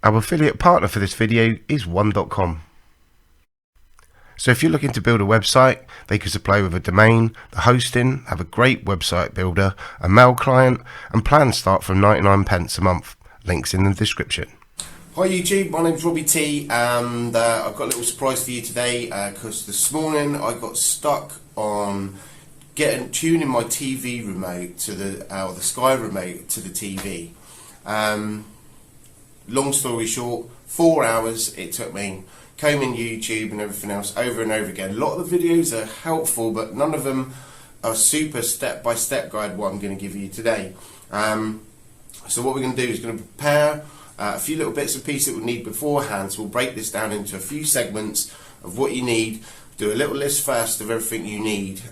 Our affiliate partner for this video is one.com. So if you're looking to build a website, they can supply with a domain, the hosting, have a great website builder, a mail client, and plans start from 99 pence a month. Links in the description. Hi YouTube, my name's Robbie T, and I've got a little surprise for you today because this morning I got stuck on tuning my TV remote to the Sky remote to the TV. Long story short, 4 hours it took me combing YouTube and everything else over and over again. A lot of the videos are helpful, but none of them are super step-by-step guide what I'm going to give you today. So what we're going to do is going to prepare a few little bits and pieces that we'll need beforehand. So we'll break this down into a few segments of what you need, do a little list first of everything you need,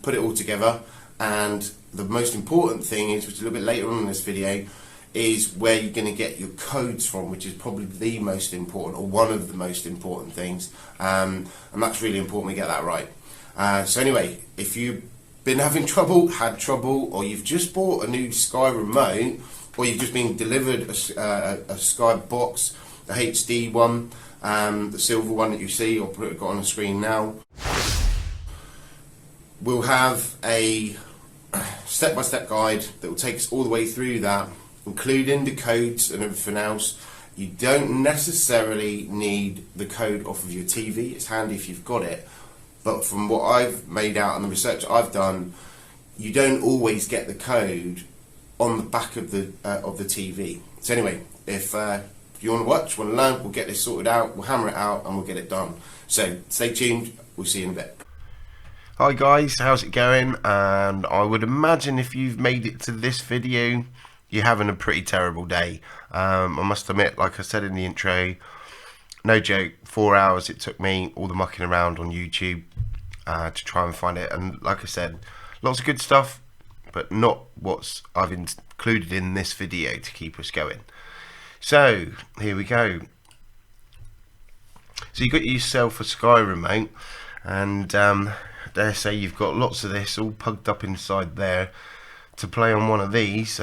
put it all together, and the most important thing is, which is a little bit later on in this video, is where you're going to get your codes from, which is probably the most important, or one of the most important things, and that's really important we get that right. So anyway, if you've been having trouble, had trouble, or you've just bought a new Sky remote, or you've just been delivered a Sky box, the HD one, the silver one that you see, or put it on the screen now, we'll have a step-by-step guide that will take us all the way through that, including the codes and everything else. You don't necessarily need the code off of your TV. It's handy if you've got it, but from what I've made out and the research I've done, you don't always get the code on the back of the TV. So anyway, if you want to watch, want to learn, we'll get this sorted out, we'll hammer it out, and we'll get it done. So stay tuned, we'll see you in a bit. Hi guys, how's it going? And I would imagine if you've made it to this video, you're having a pretty terrible day. I must admit, like I said in the intro, no joke, 4 hours it took me, all the mucking around on YouTube to try and find it. And like I said, lots of good stuff, but not what I've included in this video to keep us going. So here we go. So you got yourself a Sky remote, and dare say you've got lots of this all plugged up inside there to play on one of these,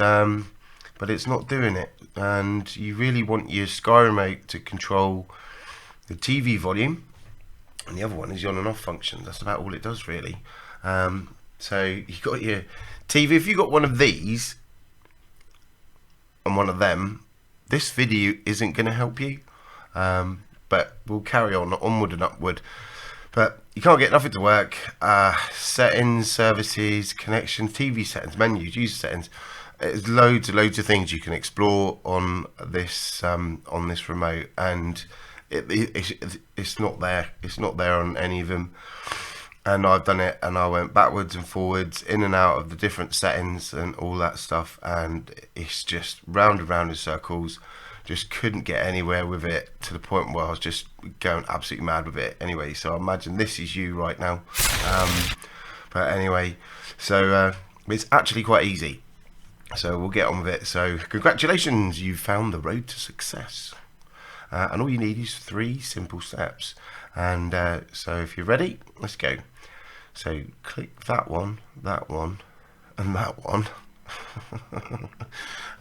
but it's not doing it. And you really want your Sky remote to control the TV volume, and the other one is the on and off function. That's about all it does really. So you got your TV. If you got one of these and one of them, this video isn't going to help you, but we'll carry on onward and upward. But you can't get nothing to work. Settings, services, connections, TV settings, menus, user settings. There's loads of things you can explore on this remote, and it's not there. It's not there on any of them. And I've done it, and I went backwards and forwards, in and out of the different settings and all that stuff, and it's just round and round in circles. Just couldn't get anywhere with it, to the point where I was just going absolutely mad with it. Anyway, so I imagine this is you right now. But anyway, so it's actually quite easy. So we'll get on with it. So congratulations, you've found the road to success. And all you need is 3 simple steps. And so if you're ready, let's go. So click that one, and that one.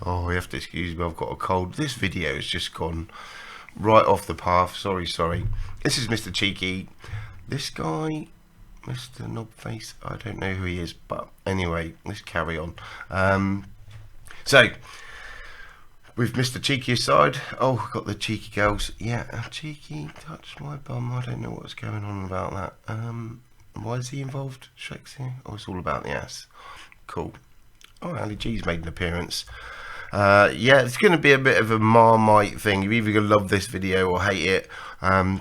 Oh, you have to excuse me, I've got a cold. This video has just gone right off the path. Sorry. This is Mr. Cheeky. This guy, Mr. Knobface, I don't know who he is, but anyway, let's carry on. So with Mr. Cheeky aside, oh, got the cheeky girls. Yeah, Cheeky touched my bum. I don't know what's going on about that. Why is he involved? Shrek's here. Oh, it's all about the ass. Cool. Oh, Ali G's made an appearance. Yeah, it's going to be a bit of a Marmite thing. You're either going to love this video or hate it.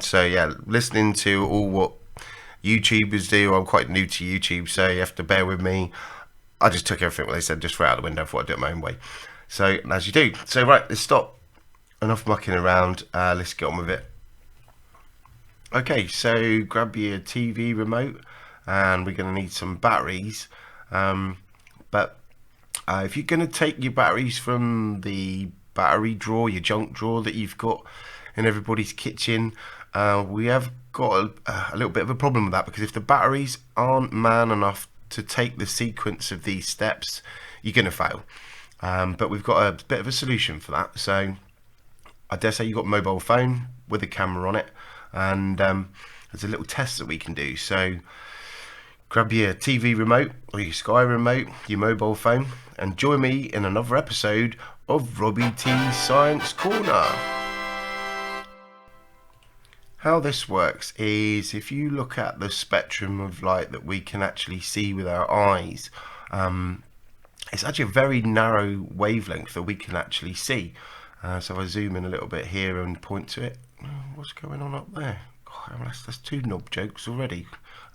So yeah, listening to all what YouTubers do, I'm quite new to YouTube, so you have to bear with me. I just took everything what they said, just threw it out the window before I do it my own way. So, as you do. So right, let's stop. Enough mucking around. Let's get on with it. Okay, so grab your TV remote, and we're going to need some batteries. But if you're going to take your batteries from the battery drawer, your junk drawer that you've got in everybody's kitchen, we have got a little bit of a problem with that, because if the batteries aren't man enough to take the sequence of these steps, you're going to fail. But we've got a bit of a solution for that. So I dare say you've got a mobile phone with a camera on it, and there's a little test that we can do. So grab your TV remote or your Sky remote, your mobile phone, and join me in another episode of Robbie T Science Corner. How this works is, if you look at the spectrum of light that we can actually see with our eyes, it's actually a very narrow wavelength that we can actually see. So if I zoom in a little bit here and point to it, what's going on up there? Oh, that's two knob jokes already.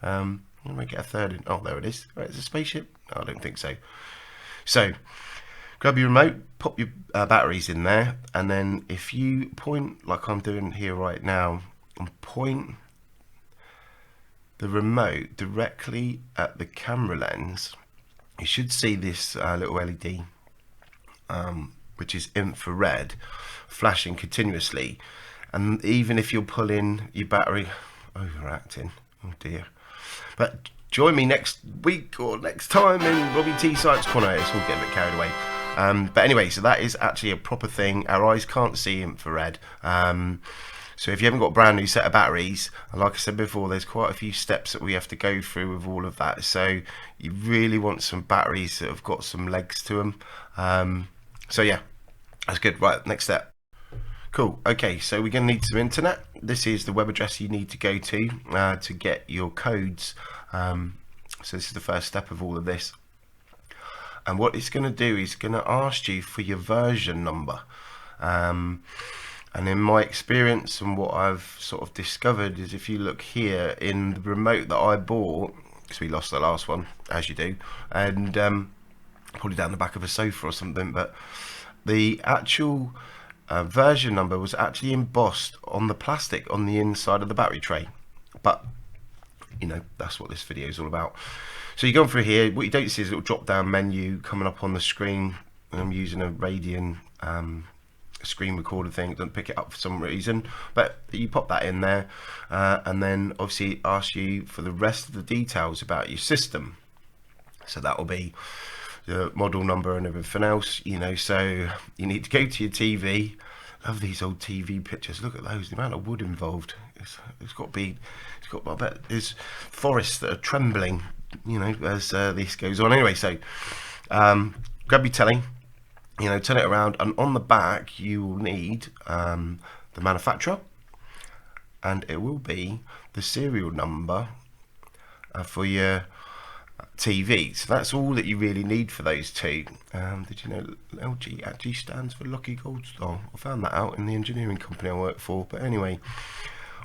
I'm going to make it a third in. Oh, there it is. Right, it's a spaceship? No, I don't think so. So grab your remote, pop your batteries in there, and then if you point like I'm doing here right now, and point the remote directly at the camera lens, you should see this little LED, which is infrared, flashing continuously. And even if you're pulling your battery, overacting, oh dear. But join me next week or next time in Robbie T Science Corner. It's all getting a bit carried away. But anyway, so that is actually a proper thing. Our eyes can't see infrared. So if you haven't got a brand new set of batteries, and like I said before, there's quite a few steps that we have to go through with all of that. So you really want some batteries that have got some legs to them. So yeah, that's good. Right, next step. Cool. Okay, so we're going to need some internet. This is the web address you need to go to get your codes. So this is the first step of all of this. And what it's going to do is going to ask you for your version number. And in my experience and what I've sort of discovered is, if you look here in the remote that I bought, because we lost the last one, as you do, and probably down the back of a sofa or something, but the actual version number was actually embossed on the plastic on the inside of the battery tray. But you know, that's what this video is all about. So you're going through here, what you don't see is a little drop down menu coming up on the screen, and I'm using a Radeon screen recorder thing. It doesn't pick it up for some reason, but you pop that in there, and then obviously it asks you for the rest of the details about your system. So that will be the model number and everything else, you know. So you need to go to your TV. Love these old TV pictures. Look at those, the amount of wood involved. It's got to be, I bet there's forests that are trembling, you know, as this goes on. Anyway, so grab your telly, you know, turn it around, and on the back you will need the manufacturer, and it will be the serial number for your TV. So that's all that you really need for those two. Did you know LG actually stands for Lucky Gold Star? I found that out in the engineering company I work for. But anyway,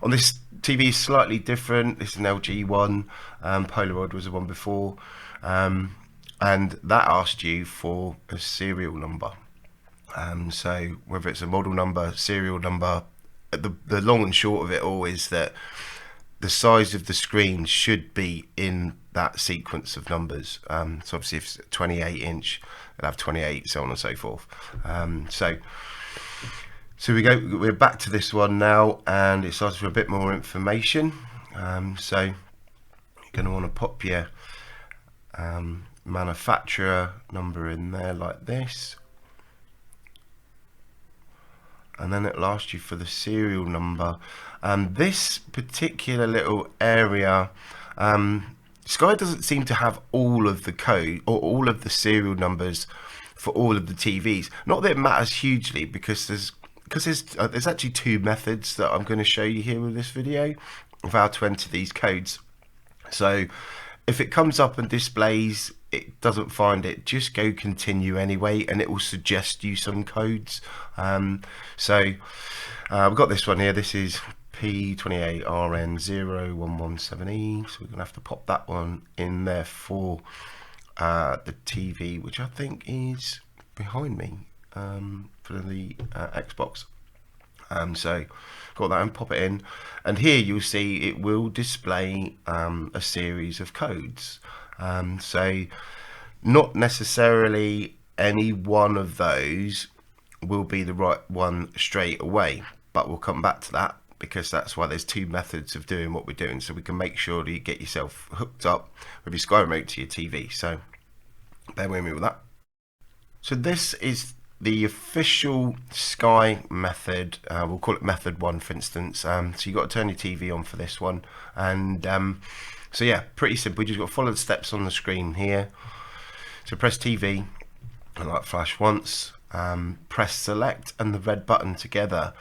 on this TV is slightly different. This is an LG one. Polaroid was the one before. And that asked you for a serial number. So whether it's a model number, serial number, the long and short of it all is that the size of the screen should be in that sequence of numbers. So obviously if it's 28-inch, it'll have 28, so on and so forth. So we're back to this one now, and it starts with a bit more information. So you're going to want to pop your manufacturer number in there like this, and then it'll ask you for the serial number. This particular little area, Sky doesn't seem to have all of the code or all of the serial numbers for all of the TVs. Not that it matters hugely, because there's actually two methods that I'm going to show you here with this video of how to enter these codes. So if it comes up and displays it doesn't find it, just go continue anyway, and it will suggest you some codes. So we've got this one here. This is P28RN0117E, so we're gonna have to pop that one in there for the TV, which I think is behind me for the Xbox. So got that, and pop it in, and here you'll see it will display a series of codes. So not necessarily any one of those will be the right one straight away, but we'll come back to that, because that's why there's two methods of doing what we're doing, so we can make sure that you get yourself hooked up with your Sky remote to your TV. So bear with me with that. So this is the official Sky method, we'll call it method 1 for instance. So you've got to turn your TV on for this one, and so yeah, pretty simple. You just got to follow the steps on the screen here. So press TV and light flash once, press select and the red button together,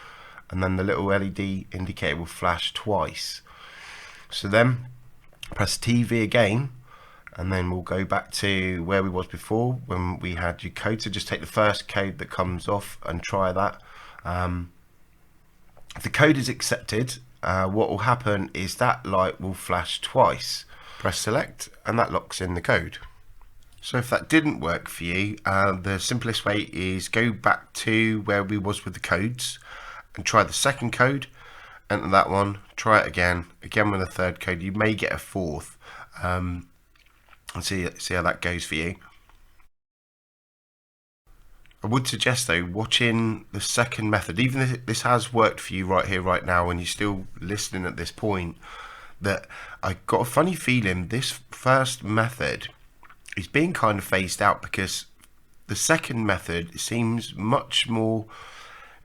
and then the little LED indicator will flash twice. So then press TV again, and then we'll go back to where we was before when we had your code. So just take the first code that comes off and try that. If the code is accepted, what will happen is that light will flash twice. Press select and that locks in the code. So if that didn't work for you, the simplest way is go back to where we was with the codes and try the second code, enter that one, try it again with a third code. You may get a fourth, and see how that goes for you. I would suggest though, watching the second method, even if this has worked for you right here, right now, and you're still listening at this point, that I got a funny feeling this first method is being kind of phased out, because the second method seems much more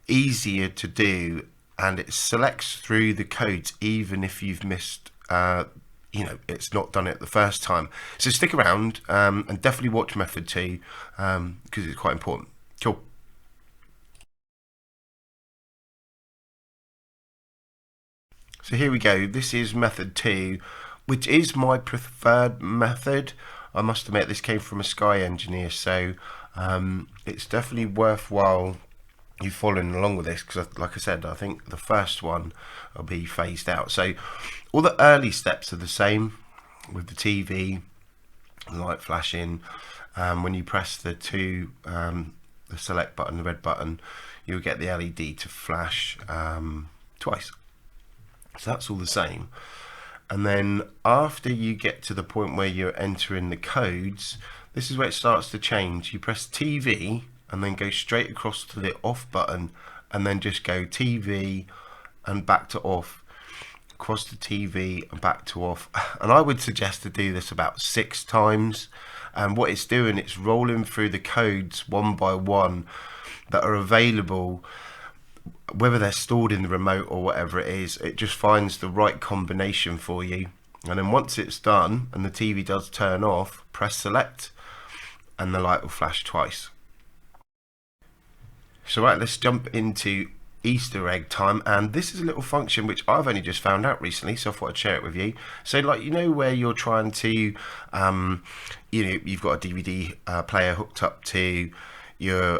easier to do, and it selects through the codes even if you've missed it's not done it the first time. So stick around and definitely watch method 2 because it's quite important. Cool. So here we go. This is method 2, which is my preferred method. I must admit, this came from a Sky engineer, so it's definitely worthwhile you following along with this, because like I said, I think the first one will be phased out. So all the early steps are the same with the TV, light flashing. When you press the select button, the red button, you'll get the LED to flash twice. So that's all the same. And then after you get to the point where you're entering the codes, this is where it starts to change. You press TV and then go straight across to the off button, and then just go TV and back to off, across to TV and back to off. And I would suggest to do this about 6 times. And what it's doing, it's rolling through the codes one by one that are available, whether they're stored in the remote or whatever it is. It just finds the right combination for you, and then once it's done and the TV does turn off, press select and the light will flash twice. So right, let's jump into Easter egg time, and this is a little function which I've only just found out recently, so I thought I'd share it with you. So like, where you're trying to you've got a DVD player hooked up to your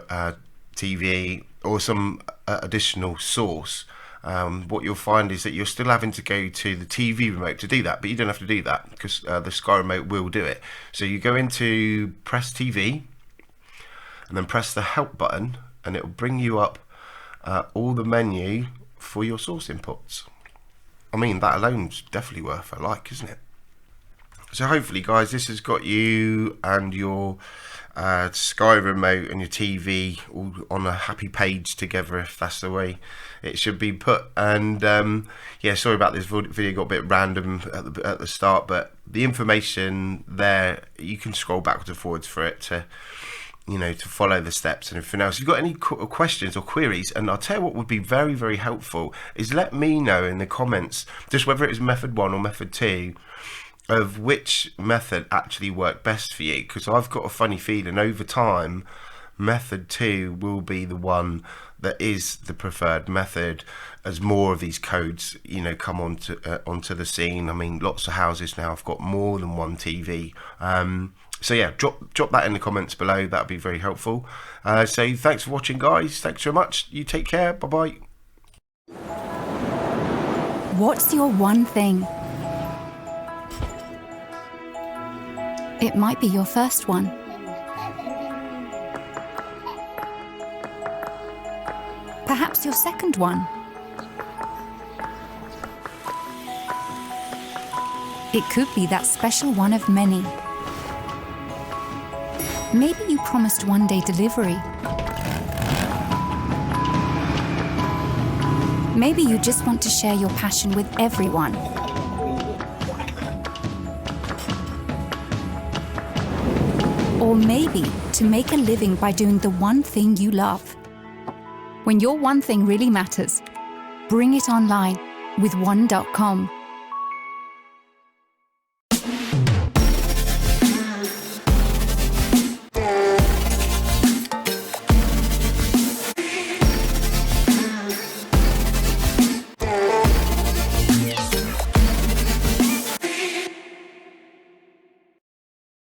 TV or some additional source, what you'll find is that you're still having to go to the TV remote to do that, but you don't have to do that because the Sky remote will do it. So you go into press TV and then press the help button, and it will bring you up all the menu for your source inputs. I mean, that alone's definitely worth a like, isn't it? So hopefully guys, this has got you and your Sky remote and your TV all on a happy page together, if that's the way it should be put. And yeah, sorry about this video, got a bit random at the start, but the information there, you can scroll backwards and forwards for it to to follow the steps and everything else. If you've got any questions or queries, and I'll tell you what would be very, very helpful is let me know in the comments, just whether it was method 1 or method 2, of which method actually worked best for you, because I've got a funny feeling over time method 2 will be the one that is the preferred method as more of these codes come onto the scene. I mean, lots of houses now have got more than one TV. So yeah, drop that in the comments below. That'd be very helpful. So thanks for watching, guys. Thanks so much. You take care. Bye bye. What's your one thing? It might be your first one. Perhaps your second one. It could be that special one of many. Maybe you promised one-day delivery. Maybe you just want to share your passion with everyone. Or maybe to make a living by doing the one thing you love. When your one thing really matters, bring it online with one.com.